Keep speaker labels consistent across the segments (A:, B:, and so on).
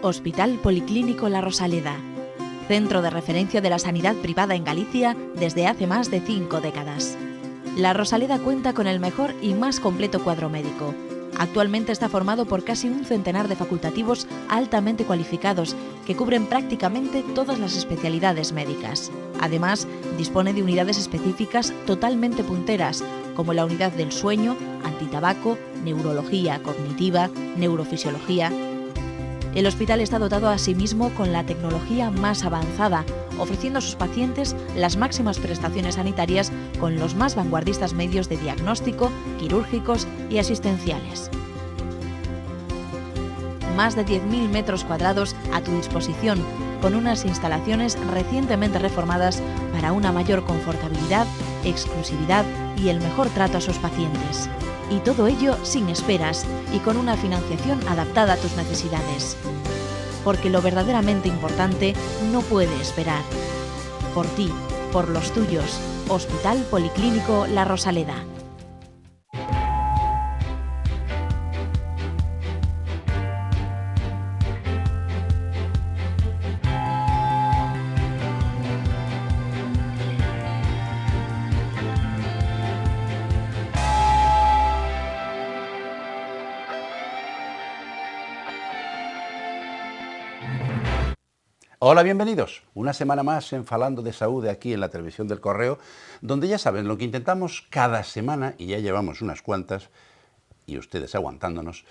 A: Hospital Policlínico La Rosaleda, centro de referencia de la sanidad privada en Galicia desde hace más de 5 décadas. La Rosaleda cuenta con el mejor y más completo cuadro médico. Actualmente está formado por casi un centenar de facultativos altamente cualificados que cubren prácticamente todas las especialidades médicas. Además, dispone de unidades específicas totalmente punteras, como la unidad del sueño, antitabaco, neurología cognitiva, neurofisiología. El hospital está dotado asimismo con la tecnología más avanzada, ofreciendo a sus pacientes las máximas prestaciones sanitarias con los más vanguardistas medios de diagnóstico, quirúrgicos y asistenciales. Más de 10.000 metros cuadrados a tu disposición, con unas instalaciones recientemente reformadas para una mayor confortabilidad, exclusividad y el mejor trato a sus pacientes. Y todo ello sin esperas y con una financiación adaptada a tus necesidades. Porque lo verdaderamente importante no puede esperar. Por ti, por los tuyos, Hospital Policlínico La Rosaleda.
B: Hola, bienvenidos. Una semana más en Falando de Saúde aquí en la televisión del Correo, donde ya saben lo que intentamos cada semana, y ya llevamos unas cuantas, y ustedes aguantándonos,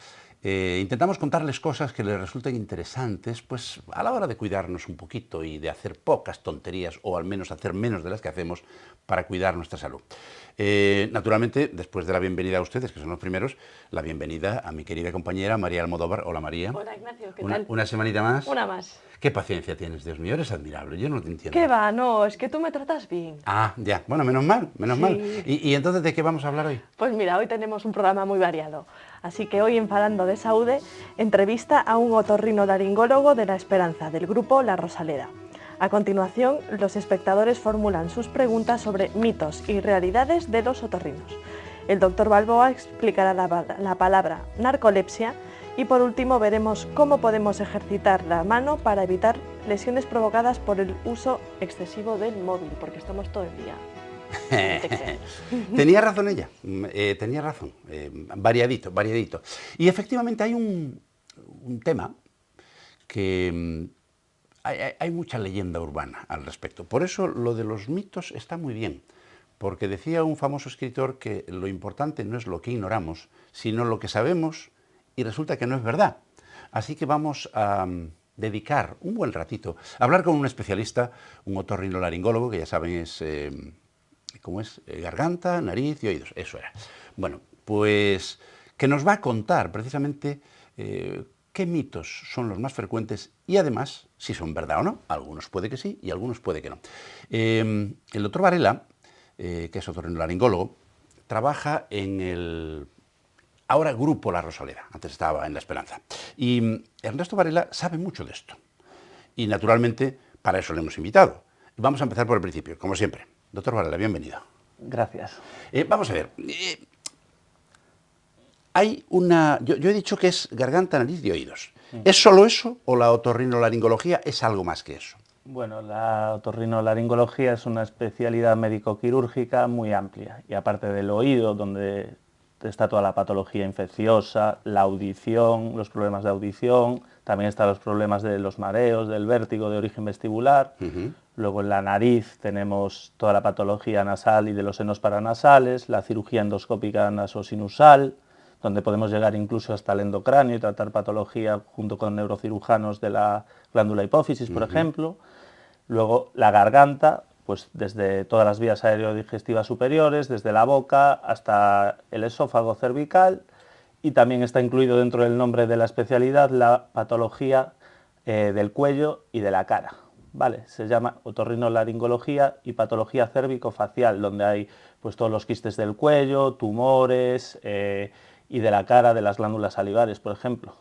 B: intentamos contarles cosas que les resulten interesantes, pues a la hora de cuidarnos un poquito y de hacer pocas tonterías, o al menos hacer menos de las que hacemos para cuidar nuestra salud. Naturalmente, después de la bienvenida a ustedes, que son los primeros, la bienvenida a mi querida compañera María Almodóvar. Hola, María.
C: Hola, Ignacio, ¿qué tal?
B: Una semanita más.
C: Una más.
B: ¿Qué paciencia tienes, Dios mío? Eres admirable, yo no te entiendo.
C: ¿Qué va? No, es que tú me tratas bien.
B: Ah, ya. Bueno, menos mal, menos
C: Sí.
B: mal. ¿Y entonces de qué vamos a hablar hoy?
C: Pues mira, hoy tenemos un programa muy variado. Así que hoy en Falando de Saúde, entrevista a un otorrinolaringólogo de La Esperanza, del grupo La Rosaleda. A continuación, los espectadores formulan sus preguntas sobre mitos y realidades de los otorrinos. El doctor Balboa explicará la palabra narcolepsia y por último veremos cómo podemos ejercitar la mano para evitar lesiones provocadas por el uso excesivo del móvil, porque estamos todo el día.
B: Tenía razón ella, tenía razón, variadito, variadito. Y efectivamente hay un tema que hay mucha leyenda urbana al respecto. Por eso lo de los mitos está muy bien, porque decía un famoso escritor que lo importante no es lo que ignoramos, sino lo que sabemos y resulta que no es verdad. Así que vamos a dedicar un buen ratito a hablar con un especialista, un otorrinolaringólogo, que ya saben es, ¿cómo es? Garganta, nariz y oídos, eso era. Bueno, pues que nos va a contar precisamente qué mitos son los más frecuentes y además si son verdad o no. Algunos puede que sí y algunos puede que no. El doctor Varela, que es otorrinolaringólogo, trabaja en el ahora Grupo La Rosaleda, antes estaba en La Esperanza. Y Ernesto Varela sabe mucho de esto. Y naturalmente, para eso le hemos invitado. Vamos a empezar por el principio, como siempre. Doctor Varela, bienvenido.
D: Gracias.
B: Vamos a ver. Hay una... Yo he dicho que es garganta, nariz y oídos. ¿Es solo eso o la otorrinolaringología es algo más que eso?
D: Bueno, la otorrinolaringología es una especialidad médico-quirúrgica muy amplia. Y aparte del oído, donde está toda la patología infecciosa, la audición, los problemas de audición, también están los problemas de los mareos, del vértigo de origen vestibular. Luego en la nariz tenemos toda la patología nasal y de los senos paranasales, la cirugía endoscópica nasosinusal, donde podemos llegar incluso hasta el endocráneo y tratar patología junto con neurocirujanos de la glándula hipófisis, por ejemplo. Luego la garganta, pues desde todas las vías aerodigestivas superiores, desde la boca hasta el esófago cervical, y también está incluido dentro del nombre de la especialidad la patología del cuello y de la cara. ¿Vale? Se llama otorrinolaringología y patología cérvico-facial, donde hay pues todos los quistes del cuello, tumores y de la cara, de las glándulas salivares, por ejemplo.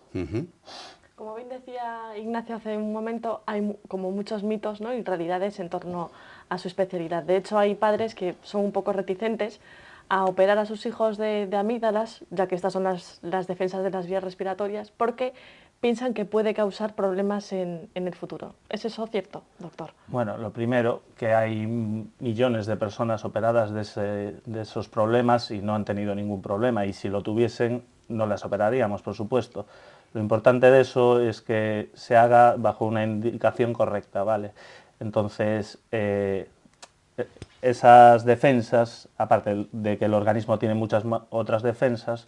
C: Como bien decía Ignacio hace un momento, hay como muchos mitos, ¿no?, y realidades en torno a su especialidad. De hecho, hay padres que son un poco reticentes a operar a sus hijos de amígdalas, ya que estas son las defensas de las vías respiratorias, porque piensan que puede causar problemas en el futuro. ¿Es eso cierto, doctor?
D: Bueno, lo primero, que hay millones de personas operadas de esos problemas y no han tenido ningún problema, y si lo tuviesen no las operaríamos, por supuesto. Lo importante de eso es que se haga bajo una indicación correcta, ¿vale? Entonces, esas defensas, aparte de que el organismo tiene muchas otras defensas,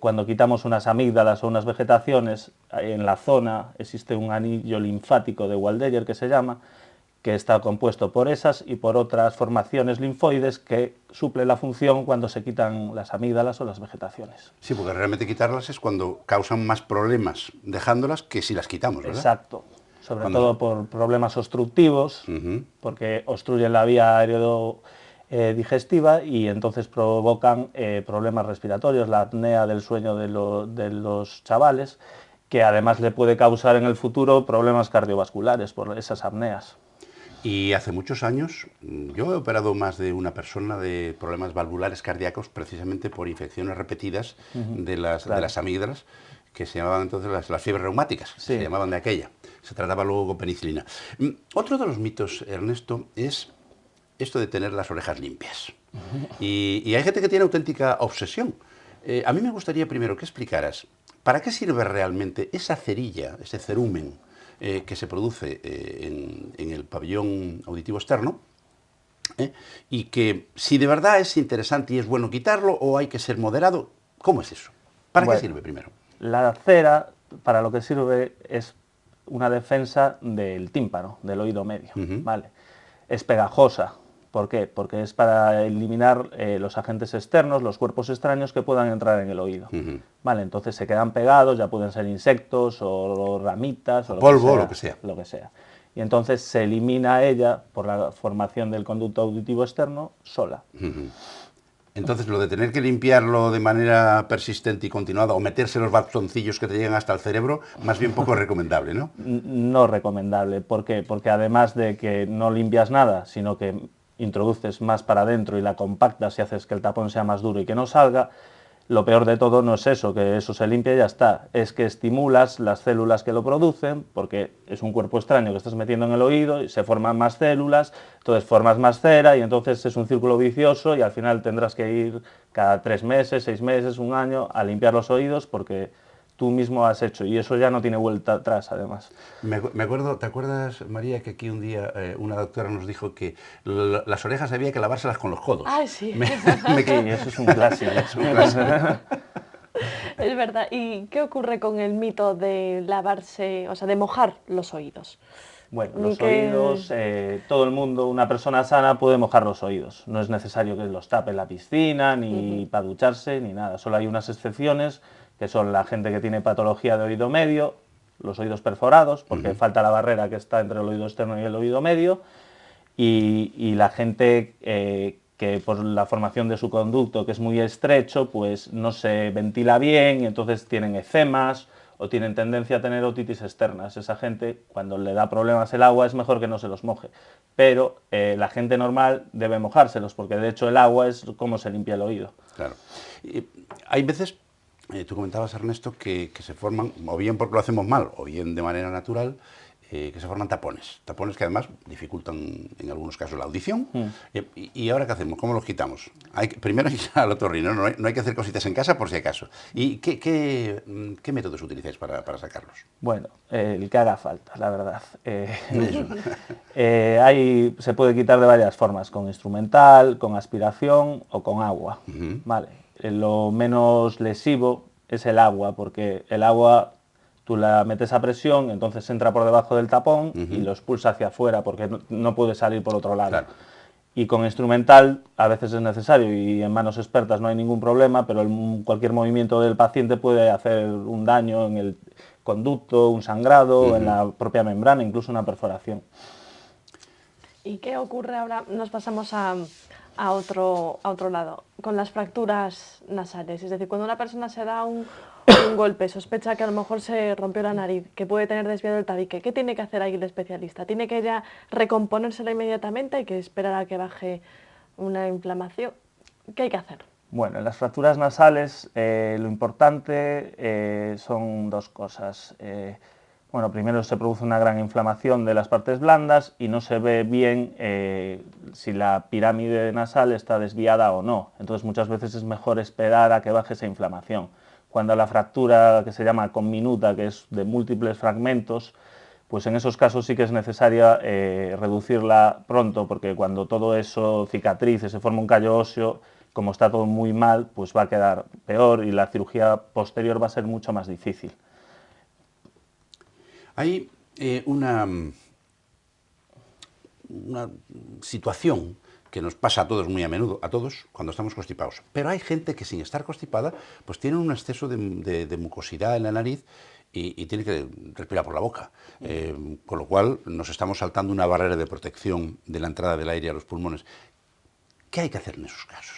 D: cuando quitamos unas amígdalas o unas vegetaciones, en la zona existe un anillo linfático de Waldeyer que se llama, que está compuesto por esas y por otras formaciones linfoides que suple la función cuando se quitan las amígdalas o las vegetaciones.
B: Sí, porque realmente quitarlas es cuando causan más problemas dejándolas que si las quitamos, ¿verdad?
D: Exacto, sobre todo por problemas obstructivos, porque obstruyen la vía aerodigestiva y entonces provocan problemas respiratorios, la apnea del sueño de los chavales, que además le puede causar en el futuro problemas cardiovasculares por esas apneas.
B: Y hace muchos años yo he operado más de una persona de problemas valvulares cardíacos precisamente por infecciones repetidas de las amígdalas, que se llamaban entonces las fiebres reumáticas,
D: Sí.
B: se llamaban de aquella. Se trataba luego con penicilina. Otro de los mitos, Ernesto, es esto de tener las orejas limpias. Y hay gente que tiene auténtica obsesión. A mí me gustaría primero que explicaras para qué sirve realmente esa cerilla, ese cerumen, que se produce en el pabellón auditivo externo, y que si de verdad es interesante y es bueno quitarlo o hay que ser moderado, ¿cómo es eso? ¿Para qué sirve primero?
D: La cera, para lo que sirve, es una defensa del tímpano, del oído medio, ¿vale? Es pegajosa. ¿Por qué? Porque es para eliminar los agentes externos, los cuerpos extraños que puedan entrar en el oído. Vale, entonces se quedan pegados, ya pueden ser insectos o ramitas o
B: polvo,
D: lo que sea. Y entonces se elimina ella por la formación del conducto auditivo externo sola.
B: Entonces, lo de tener que limpiarlo de manera persistente y continuada o meterse los bastoncillos que te llegan hasta el cerebro, más bien poco recomendable, ¿no?
D: No recomendable. ¿Por qué? Porque además de que no limpias nada, sino que introduces más para adentro y la compactas y haces que el tapón sea más duro y que no salga, lo peor de todo no es eso, que eso se limpia y ya está, es que estimulas las células que lo producen, porque es un cuerpo extraño que estás metiendo en el oído y se forman más células, entonces formas más cera y entonces es un círculo vicioso y al final tendrás que ir cada 3 meses, 6 meses, un año a limpiar los oídos porque tú mismo has hecho y eso ya no tiene vuelta atrás además.
B: Me acuerdo, ¿te acuerdas, María, que aquí un día una doctora nos dijo que las orejas había que lavárselas con los codos?
C: Ah, sí.
D: Sí, eso es un clásico.
B: Es un clásico.
C: Es verdad. ¿Y qué ocurre con el mito de lavarse, o sea, de mojar los oídos?
D: Bueno, los oídos, todo el mundo, una persona sana puede mojar los oídos. No es necesario que los tape en la piscina, ni para ducharse, ni nada. Solo hay unas excepciones, que son la gente que tiene patología de oído medio, los oídos perforados, porque falta la barrera que está entre el oído externo y el oído medio, y la gente que por la formación de su conducto, que es muy estrecho, pues no se ventila bien y entonces tienen eczemas o tienen tendencia a tener otitis externas. Esa gente, cuando le da problemas el agua, es mejor que no se los moje. Pero la gente normal debe mojárselos, porque de hecho el agua es como se limpia el oído.
B: Claro. Hay veces, tú comentabas, Ernesto, que se forman, o bien porque lo hacemos mal, o bien de manera natural, que se forman tapones. Tapones que además dificultan en algunos casos la audición. ¿Y ahora qué hacemos? ¿Cómo los quitamos? Primero hay que ir al otorrino, no hay que hacer cositas en casa por si acaso. ¿Y qué métodos utilizáis para sacarlos?
D: Bueno, el que haga falta, la verdad. Se puede quitar de varias formas, con instrumental, con aspiración o con agua. Vale. Lo menos lesivo es el agua, porque el agua tú la metes a presión, entonces entra por debajo del tapón y lo expulsa hacia afuera, porque no puede salir por otro lado. Claro. Y con instrumental a veces es necesario y en manos expertas no hay ningún problema, pero cualquier movimiento del paciente puede hacer un daño en el conducto, un sangrado, en la propia membrana, incluso una perforación.
C: ¿Y qué ocurre ahora? Nos pasamos a otro lado, con las fracturas nasales. Es decir, cuando una persona se da un golpe, sospecha que a lo mejor se rompió la nariz, que puede tener desviado el tabique, ¿qué tiene que hacer ahí el especialista? ¿Tiene que ya recomponérsela inmediatamente? ¿Hay que esperar a que baje una inflamación? ¿Qué hay que hacer?
D: Bueno, en las fracturas nasales lo importante son dos cosas. Bueno, primero se produce una gran inflamación de las partes blandas y no se ve bien si la pirámide nasal está desviada o no. Entonces muchas veces es mejor esperar a que baje esa inflamación. Cuando la fractura, que se llama conminuta, que es de múltiples fragmentos, pues en esos casos sí que es necesaria reducirla pronto, porque cuando todo eso cicatrice, se forma un callo óseo, como está todo muy mal, pues va a quedar peor y la cirugía posterior va a ser mucho más difícil.
B: Hay una situación que nos pasa a todos muy a menudo, a todos, cuando estamos constipados. Pero hay gente que sin estar constipada, pues tiene un exceso de mucosidad en la nariz y tiene que respirar por la boca. Con lo cual nos estamos saltando una barrera de protección de la entrada del aire a los pulmones. ¿Qué hay que hacer en esos casos?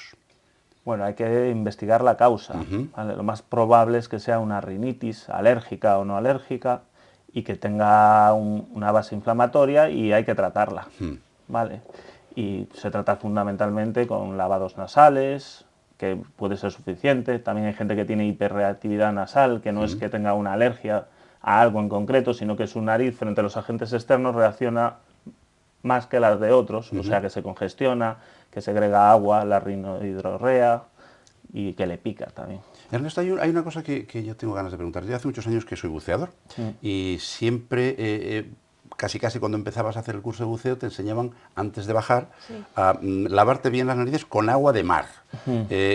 D: Bueno, hay que investigar la causa. ¿Vale? Lo más probable es que sea una rinitis alérgica o no alérgica y que tenga una base inflamatoria y hay que tratarla. ¿Vale? Y se trata fundamentalmente con lavados nasales, que puede ser suficiente. También hay gente que tiene hiperreactividad nasal, que no es que tenga una alergia a algo en concreto, sino que su nariz frente a los agentes externos reacciona más que las de otros, o sea que se congestiona, que segrega agua, la rinohidrorrea y que le pica también.
B: Ernesto, hay una cosa que yo tengo ganas de preguntar. Yo hace muchos años que soy buceador y siempre, casi cuando empezabas a hacer el curso de buceo, te enseñaban, antes de bajar, a lavarte bien las narices con agua de mar.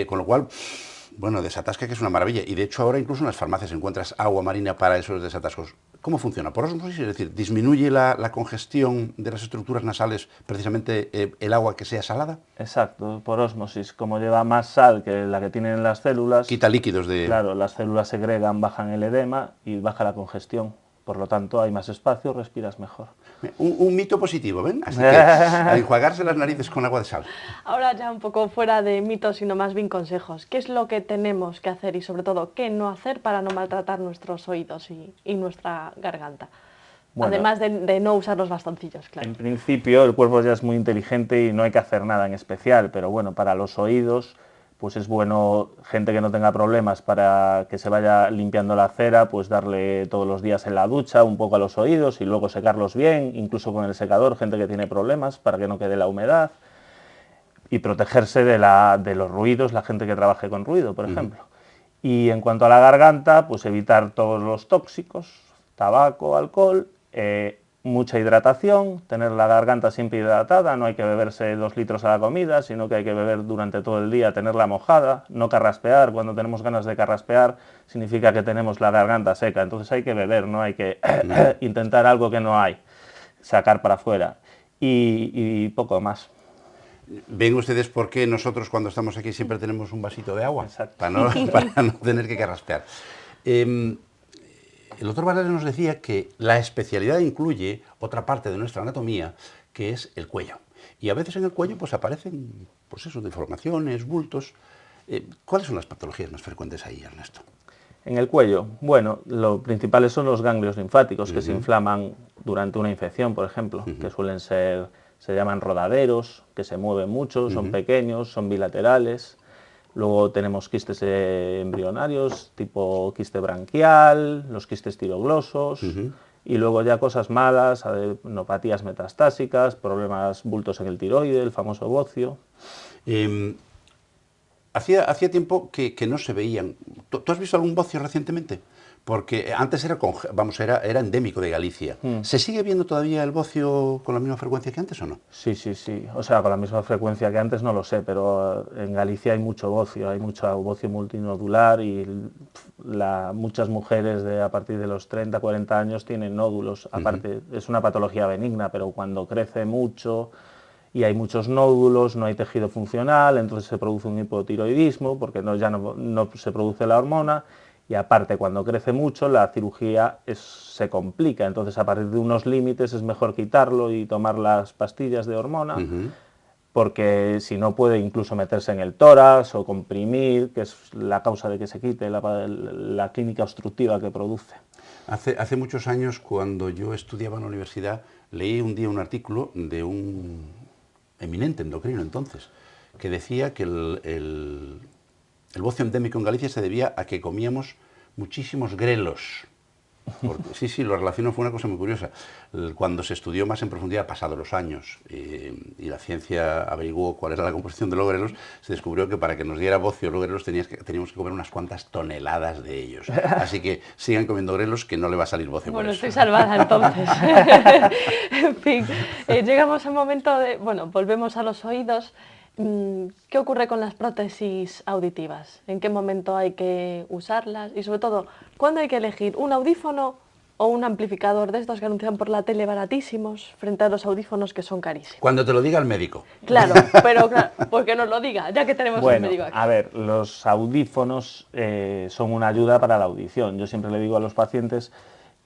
B: Con lo cual, bueno, desatasca, que es una maravilla. Y de hecho ahora incluso en las farmacias encuentras agua marina para esos desatascos. ¿Cómo funciona? Por osmosis, es decir, ¿disminuye la congestión de las estructuras nasales precisamente el agua que sea salada?
D: Exacto, por osmosis. Como lleva más sal que la que tienen las células...
B: Quita líquidos de...
D: Claro, las células segregan, bajan el edema y baja la congestión. Por lo tanto, hay más espacio, respiras mejor.
B: Un mito positivo, ¿ven? Así que a enjuagarse las narices con agua de sal.
C: Ahora ya un poco fuera de mitos, sino más bien consejos. ¿Qué es lo que tenemos que hacer y sobre todo qué no hacer para no maltratar nuestros oídos y nuestra garganta? Bueno, además de no usar los bastoncillos, claro.
D: En principio el cuerpo ya es muy inteligente y no hay que hacer nada en especial, pero bueno, para los oídos pues es bueno, gente que no tenga problemas, para que se vaya limpiando la cera, pues darle todos los días en la ducha un poco a los oídos y luego secarlos bien, incluso con el secador, gente que tiene problemas para que no quede la humedad, y protegerse de los ruidos, la gente que trabaje con ruido, por ejemplo. Y en cuanto a la garganta, pues evitar todos los tóxicos, tabaco, alcohol, mucha hidratación, tener la garganta siempre hidratada, no hay que beberse 2 litros a la comida, sino que hay que beber durante todo el día, tenerla mojada, no carraspear. Cuando tenemos ganas de carraspear significa que tenemos la garganta seca, entonces hay que beber, no hay que intentar algo que no hay, sacar para afuera y poco más.
B: ¿Ven ustedes por qué nosotros cuando estamos aquí siempre tenemos un vasito de agua?
D: Exacto.
B: Para no tener que carraspear. El doctor Valera nos decía que la especialidad incluye otra parte de nuestra anatomía, que es el cuello. Y a veces en el cuello pues aparecen, pues eso, deformaciones, bultos. ¿Cuáles son las patologías más frecuentes ahí, Ernesto?
D: En el cuello, bueno, lo principales son los ganglios linfáticos que se inflaman durante una infección, por ejemplo, que suelen ser, se llaman rodaderos, que se mueven mucho, son pequeños, son bilaterales. Luego tenemos quistes embrionarios, tipo quiste branquial, los quistes tiroglosos, y luego ya cosas malas, adenopatías metastásicas, problemas, bultos en el tiroide, el famoso bocio.
B: Hacía tiempo que no se veían. ¿Tú has visto algún bocio recientemente? Porque antes era endémico de Galicia. ¿Se sigue viendo todavía el bocio con la misma frecuencia que antes o no?
D: Sí. O sea, con la misma frecuencia que antes no lo sé, pero en Galicia hay mucho bocio multinodular y muchas mujeres a partir de los 30, 40 años tienen nódulos. Aparte, es una patología benigna, pero cuando crece mucho y hay muchos nódulos, no hay tejido funcional, entonces se produce un hipotiroidismo porque ya no se produce la hormona. Y aparte, cuando crece mucho, la cirugía se complica. Entonces, a partir de unos límites es mejor quitarlo y tomar las pastillas de hormona, porque si no puede incluso meterse en el tórax o comprimir, que es la causa de que se quite la clínica obstructiva que produce.
B: Hace muchos años, cuando yo estudiaba en la universidad, leí un día un artículo de un eminente endocrino entonces, que decía que el bocio endémico en Galicia se debía a que comíamos muchísimos grelos. Porque, sí, lo relaciono, fue una cosa muy curiosa. Cuando se estudió más en profundidad, pasados los años, y la ciencia averiguó cuál era la composición de los grelos, se descubrió que para que nos diera bocio los grelos teníamos que comer unas cuantas toneladas de ellos. Así que sigan comiendo grelos, que no le va a salir bocio.
C: Bueno,
B: por eso.
C: estoy salvada entonces. En fin, llegamos al momento de... Bueno, volvemos a los oídos. ¿Qué ocurre con las prótesis auditivas? ¿En qué momento hay que usarlas? Y sobre todo, ¿cuándo hay que elegir un audífono o un amplificador de estos que anuncian por la tele baratísimos frente a los audífonos que son carísimos?
B: Cuando te lo diga el médico.
C: Claro, pero claro, porque nos lo diga, ya que tenemos un médico aquí.
D: A ver, los audífonos son una ayuda para la audición. Yo siempre le digo a los pacientes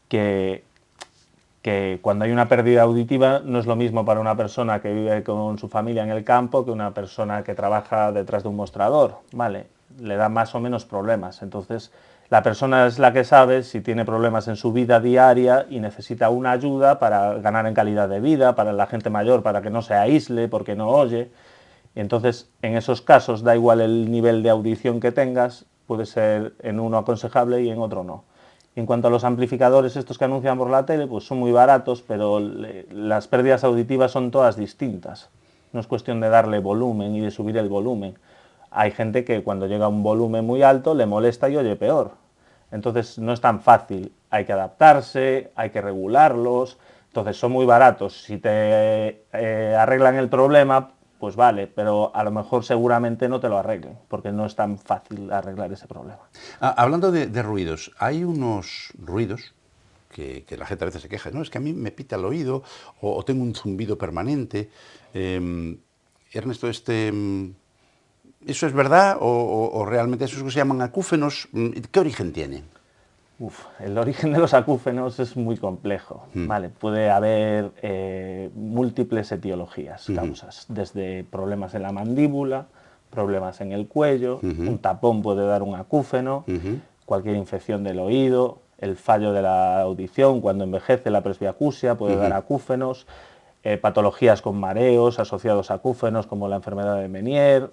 D: que cuando hay una pérdida auditiva no es lo mismo para una persona que vive con su familia en el campo que una persona que trabaja detrás de un mostrador, ¿vale? Le da más o menos problemas. Entonces, la persona es la que sabe si tiene problemas en su vida diaria y necesita una ayuda para ganar en calidad de vida, para la gente mayor, para que no se aísle porque no oye. Y entonces, en esos casos, da igual el nivel de audición que tengas, puede ser en uno aconsejable y en otro no. En cuanto a los amplificadores estos que anuncian por la tele, pues son muy baratos, pero las pérdidas auditivas son todas distintas. No es cuestión de darle volumen y de subir el volumen. Hay gente que cuando llega a un volumen muy alto le molesta y oye peor. Entonces no es tan fácil. Hay que adaptarse, hay que regularlos. Entonces son muy baratos. Si te arreglan el problema, pues vale, pero a lo mejor seguramente no te lo arreglen, porque no es tan fácil arreglar ese problema.
B: Hablando de ruidos, hay unos ruidos que la gente a veces se queja, no, es que a mí me pita el oído o tengo un zumbido permanente. Ernesto, ¿eso es verdad o realmente esos que se llaman acúfenos, qué origen tienen?
D: El origen de los acúfenos es muy complejo, ¿vale? Puede haber múltiples etiologías, causas, desde problemas en la mandíbula, problemas en el cuello, un tapón puede dar un acúfeno, cualquier infección del oído, el fallo de la audición, cuando envejece la presbiacusia puede dar acúfenos, patologías con mareos asociados a acúfenos como la enfermedad de Menier,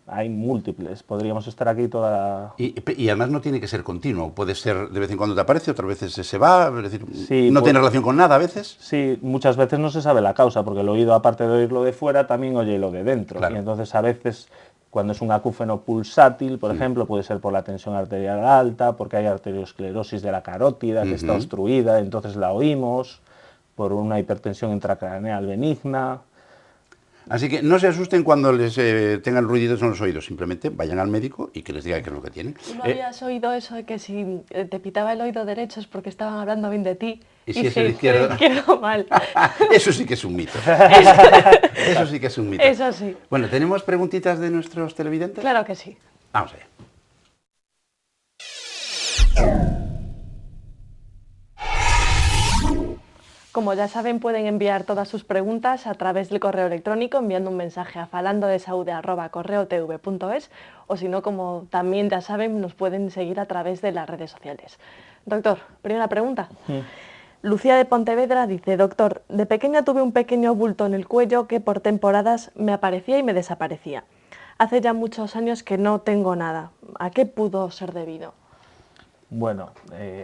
D: hay múltiples, podríamos estar aquí toda la...
B: Y además no tiene que ser continuo, puede ser de vez en cuando te aparece, otras veces se va, es decir,
D: sí,
B: no tiene relación con nada a veces.
D: Sí, muchas veces no se sabe la causa, porque el oído, aparte de oírlo de fuera, también oye lo de dentro, claro. Y entonces a veces, cuando es un acúfeno pulsátil, por ejemplo, puede ser por la tensión arterial alta, porque hay arteriosclerosis de la carótida que está obstruida, entonces la oímos, por una hipertensión intracraneal benigna.
B: Así que no se asusten cuando les tengan ruiditos en los oídos, simplemente vayan al médico y que les diga qué es lo que tienen.
C: ¿Tú no habías oído eso de que si te pitaba el oído derecho es porque estaban hablando bien de ti?
B: Y si es el izquierdo,
C: mal.
B: Eso sí que es un mito. Eso sí que es un mito.
C: Eso sí.
B: Bueno, ¿tenemos preguntitas de nuestros televidentes?
C: Claro que sí.
B: Vamos allá.
C: Como ya saben, pueden enviar todas sus preguntas a través del correo electrónico enviando un mensaje a falandodesaude@correotv.es o si no, como también ya saben, nos pueden seguir a través de las redes sociales. Doctor, primera pregunta. Lucía de Pontevedra dice, doctor, de pequeña tuve un pequeño bulto en el cuello que por temporadas me aparecía y me desaparecía. Hace ya muchos años que no tengo nada. ¿A qué pudo ser debido?
D: Bueno,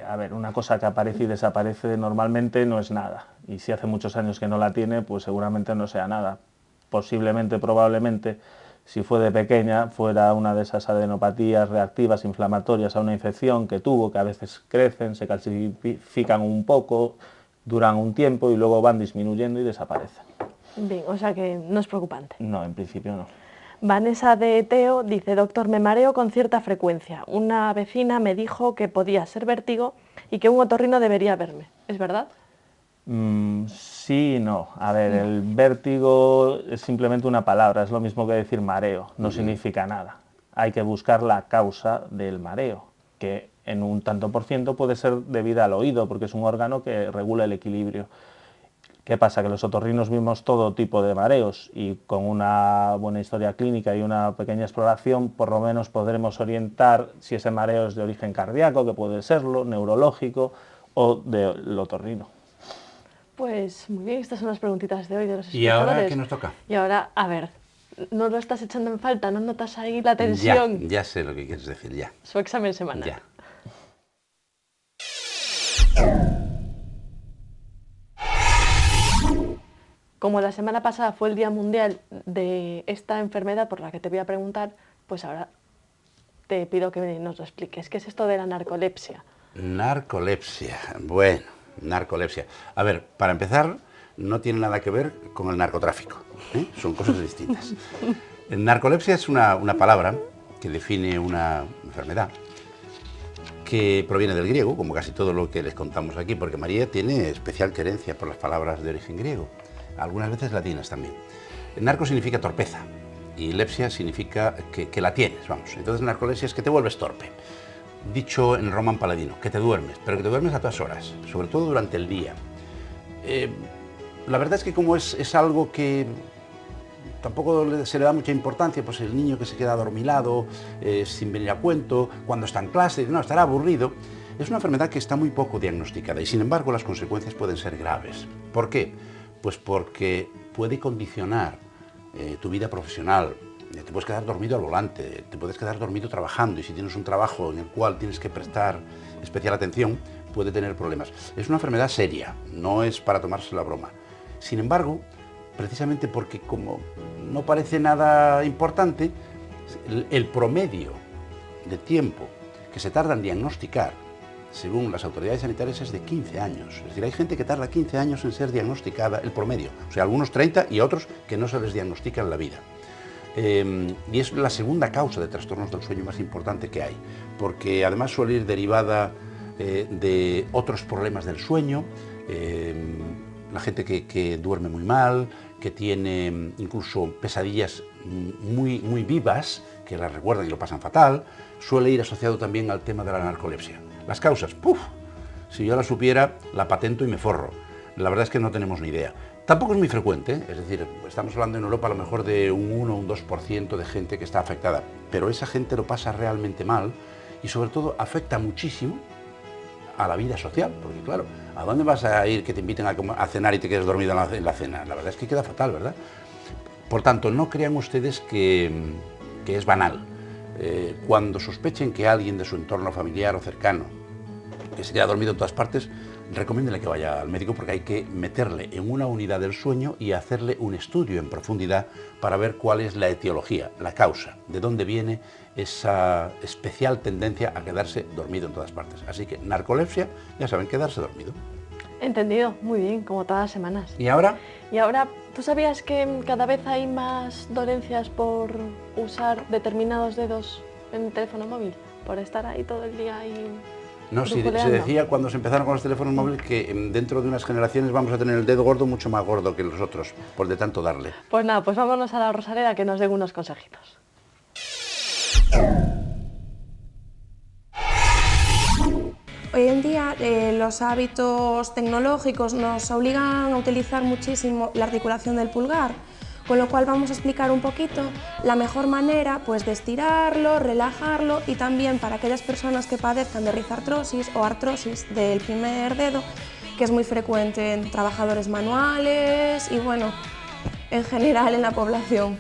D: a ver, una cosa que aparece y desaparece normalmente no es nada. Y si hace muchos años que no la tiene, pues seguramente no sea nada. Posiblemente, probablemente, si fue de pequeña, fuera una de esas adenopatías reactivas inflamatorias a una infección que tuvo, que a veces crecen, se calcifican un poco, duran un tiempo y luego van disminuyendo y desaparecen.
C: Bien, o sea que no es preocupante.
D: No, en principio no.
C: Vanessa de Teo dice, doctor, me mareo con cierta frecuencia. Una vecina me dijo que podía ser vértigo y que un otorrino debería verme. ¿Es verdad?
D: Sí y no. A ver, el vértigo es simplemente una palabra, es lo mismo que decir mareo, no significa nada. Hay que buscar la causa del mareo, que en un tanto por ciento puede ser debida al oído, porque es un órgano que regula el equilibrio. ¿Qué pasa? Que los otorrinos vimos todo tipo de mareos y con una buena historia clínica y una pequeña exploración por lo menos podremos orientar si ese mareo es de origen cardíaco, que puede serlo, neurológico o del otorrino.
C: Pues muy bien, estas son las preguntitas de hoy de los
B: espectadores. ¿Y ahora qué nos toca?
C: Y ahora, a ver, ¿No lo estás echando en falta? ¿No notas ahí la tensión?
B: Ya sé lo que quieres decir, ya.
C: Su examen semanal.
B: Ya.
C: Como la semana pasada fue el Día Mundial de esta enfermedad por la que te voy a preguntar, pues ahora te pido que nos lo expliques. ¿Qué es esto de la narcolepsia?
B: Narcolepsia. Bueno, narcolepsia. A ver, para empezar, no tiene nada que ver con el narcotráfico, ¿eh? Son cosas distintas. Narcolepsia es una palabra que define una enfermedad que proviene del griego, como casi todo lo que les contamos aquí, porque María tiene especial querencia por las palabras de origen griego, algunas veces latinas también. Narco significa torpeza y lepsia significa que la tienes, vamos. Entonces narcolepsia es que te vuelves torpe. Dicho en román paladino, que te duermes, pero que te duermes a todas horas, sobre todo durante el día. La verdad es que como es algo que tampoco se le da mucha importancia, pues el niño que se queda adormilado, sin venir a cuento, cuando está en clase, no, estará aburrido. Es una enfermedad que está muy poco diagnosticada y sin embargo las consecuencias pueden ser graves. ¿Por qué? Pues porque puede condicionar tu vida profesional. Te puedes quedar dormido al volante, te puedes quedar dormido trabajando y si tienes un trabajo en el cual tienes que prestar especial atención, puede tener problemas. Es una enfermedad seria, no es para tomarse la broma. Sin embargo, precisamente porque como no parece nada importante, el promedio de tiempo que se tarda en diagnosticar, según las autoridades sanitarias, es de 15 años. Es decir, hay gente que tarda 15 años en ser diagnosticada, el promedio. O sea, algunos 30 y otros que no se les diagnostica en la vida. Y es la segunda causa de trastornos del sueño más importante que hay, porque además suele ir derivada de otros problemas del sueño, la gente que duerme muy mal, que tiene incluso pesadillas muy vivas, que las recuerdan y lo pasan fatal, suele ir asociado también al tema de la narcolepsia. Las causas, ¡puf! Si yo la supiera, la patento y me forro. La verdad es que no tenemos ni idea. Tampoco es muy frecuente, ¿eh? Es decir, estamos hablando en Europa a lo mejor de un 1 o un 2% de gente que está afectada, pero esa gente lo pasa realmente mal y sobre todo afecta muchísimo a la vida social, porque claro, ¿a dónde vas a ir que te inviten a cenar y te quedes dormido en la cena? La verdad es que queda fatal, ¿verdad? Por tanto, no crean ustedes que es banal. Cuando sospechen que alguien de su entorno familiar o cercano que se queda dormido en todas partes, recomiéndele que vaya al médico porque hay que meterle en una unidad del sueño y hacerle un estudio en profundidad para ver cuál es la etiología, la causa, de dónde viene esa especial tendencia a quedarse dormido en todas partes. Así que narcolepsia, ya saben, quedarse dormido.
C: Entendido, muy bien, como todas las semanas.
B: ¿Y ahora?
C: Y ahora, ¿tú sabías que cada vez hay más dolencias por usar determinados dedos en el teléfono móvil? Por estar ahí todo el día y...
B: No, se decía cuando se empezaron con los teléfonos móviles que dentro de unas generaciones vamos a tener el dedo gordo mucho más gordo que los otros, por de tanto darle.
C: Pues nada, pues vámonos a la Rosaleda que nos den unos consejitos.
E: Hoy en día los hábitos tecnológicos nos obligan a utilizar muchísimo la articulación del pulgar, con lo cual vamos a explicar un poquito la mejor manera pues, de estirarlo, relajarlo y también para aquellas personas que padezcan de rizartrosis o artrosis del primer dedo, que es muy frecuente en trabajadores manuales y bueno, en general en la población.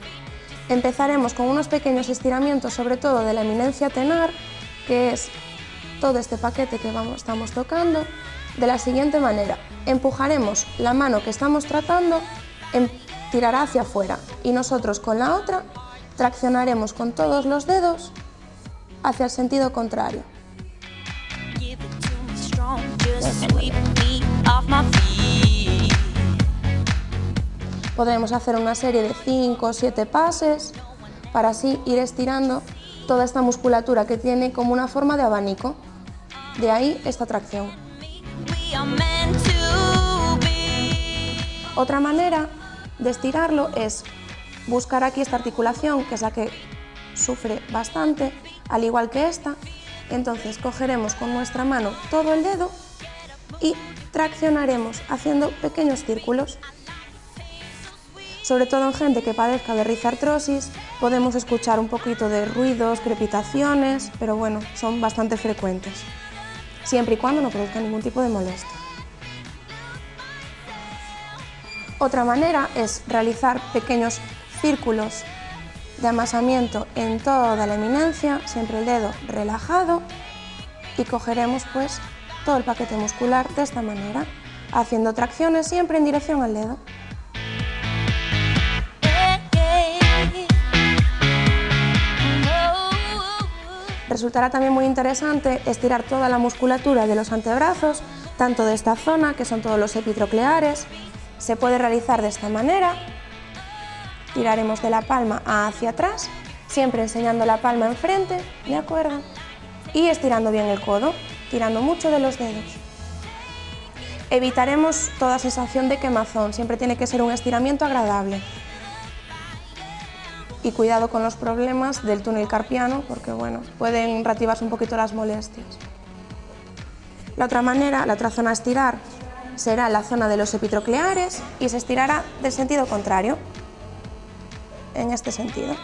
E: Empezaremos con unos pequeños estiramientos, sobre todo de la eminencia tenar, que es todo este paquete que estamos tocando, de la siguiente manera. Empujaremos la mano que estamos tratando, tirará hacia afuera y nosotros con la otra traccionaremos con todos los dedos hacia el sentido contrario. Podremos hacer una serie de 5 o 7 pases para así ir estirando toda esta musculatura que tiene como una forma de abanico. De ahí esta tracción. Otra manera de estirarlo es buscar aquí esta articulación, que es la que sufre bastante, al igual que esta. Entonces cogeremos con nuestra mano todo el dedo y traccionaremos haciendo pequeños círculos. Sobre todo en gente que padezca de rizartrosis, podemos escuchar un poquito de ruidos, crepitaciones, pero bueno, son bastante frecuentes, siempre y cuando no produzca ningún tipo de molestia. Otra manera es realizar pequeños círculos de amasamiento en toda la eminencia, siempre el dedo relajado, y cogeremos pues todo el paquete muscular de esta manera, haciendo tracciones siempre en dirección al dedo. Resultará también muy interesante estirar toda la musculatura de los antebrazos, tanto de esta zona, que son todos los epitrocleares. Se puede realizar de esta manera. Tiraremos de la palma hacia atrás, siempre enseñando la palma enfrente, ¿de acuerdo? Y estirando bien el codo, tirando mucho de los dedos. Evitaremos toda sensación de quemazón, siempre tiene que ser un estiramiento agradable. Y cuidado con los problemas del túnel carpiano, porque bueno, pueden reactivarse un poquito las molestias. La otra manera, la otra zona a estirar, será la zona de los epitrocleares y se estirará del sentido contrario, en este sentido.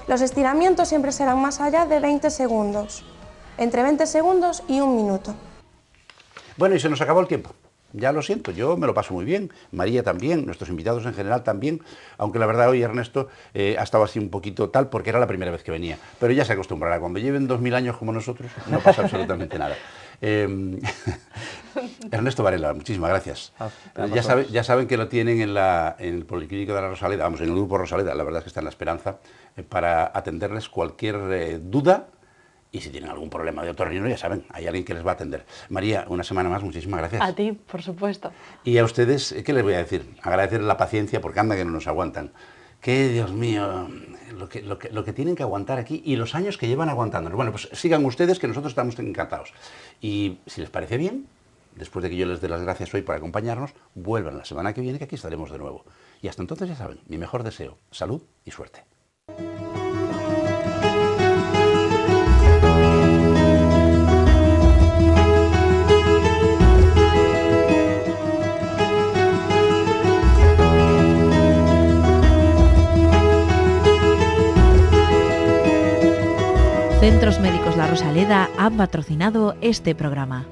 E: Los estiramientos siempre serán más allá de 20 segundos, entre 20 segundos y 1 minuto.
B: Bueno, y se nos acabó el tiempo. Ya lo siento, yo me lo paso muy bien, María también, nuestros invitados en general también, aunque la verdad hoy Ernesto ha estado así un poquito tal porque era la primera vez que venía, pero ya se acostumbrará, cuando lleven 2000 años como nosotros no pasa absolutamente nada. Ernesto Varela, muchísimas gracias. Ya saben que lo tienen en el Policlínico de la Rosaleda, vamos, en el Grupo Rosaleda, la verdad es que está en La Esperanza, para atenderles cualquier duda. Y si tienen algún problema de otorrino, ya saben, hay alguien que les va a atender. María, una semana más, muchísimas gracias.
C: A ti, por supuesto.
B: Y a ustedes, ¿qué les voy a decir? Agradecerles la paciencia, porque anda que no nos aguantan. Que, Dios mío, lo que tienen que aguantar aquí y los años que llevan aguantándonos. Bueno, pues sigan ustedes, que nosotros estamos encantados. Y si les parece bien, después de que yo les dé las gracias hoy por acompañarnos, vuelvan la semana que viene, que aquí estaremos de nuevo. Y hasta entonces, ya saben, mi mejor deseo, salud y suerte.
A: Centros Médicos La Rosaleda han patrocinado este programa.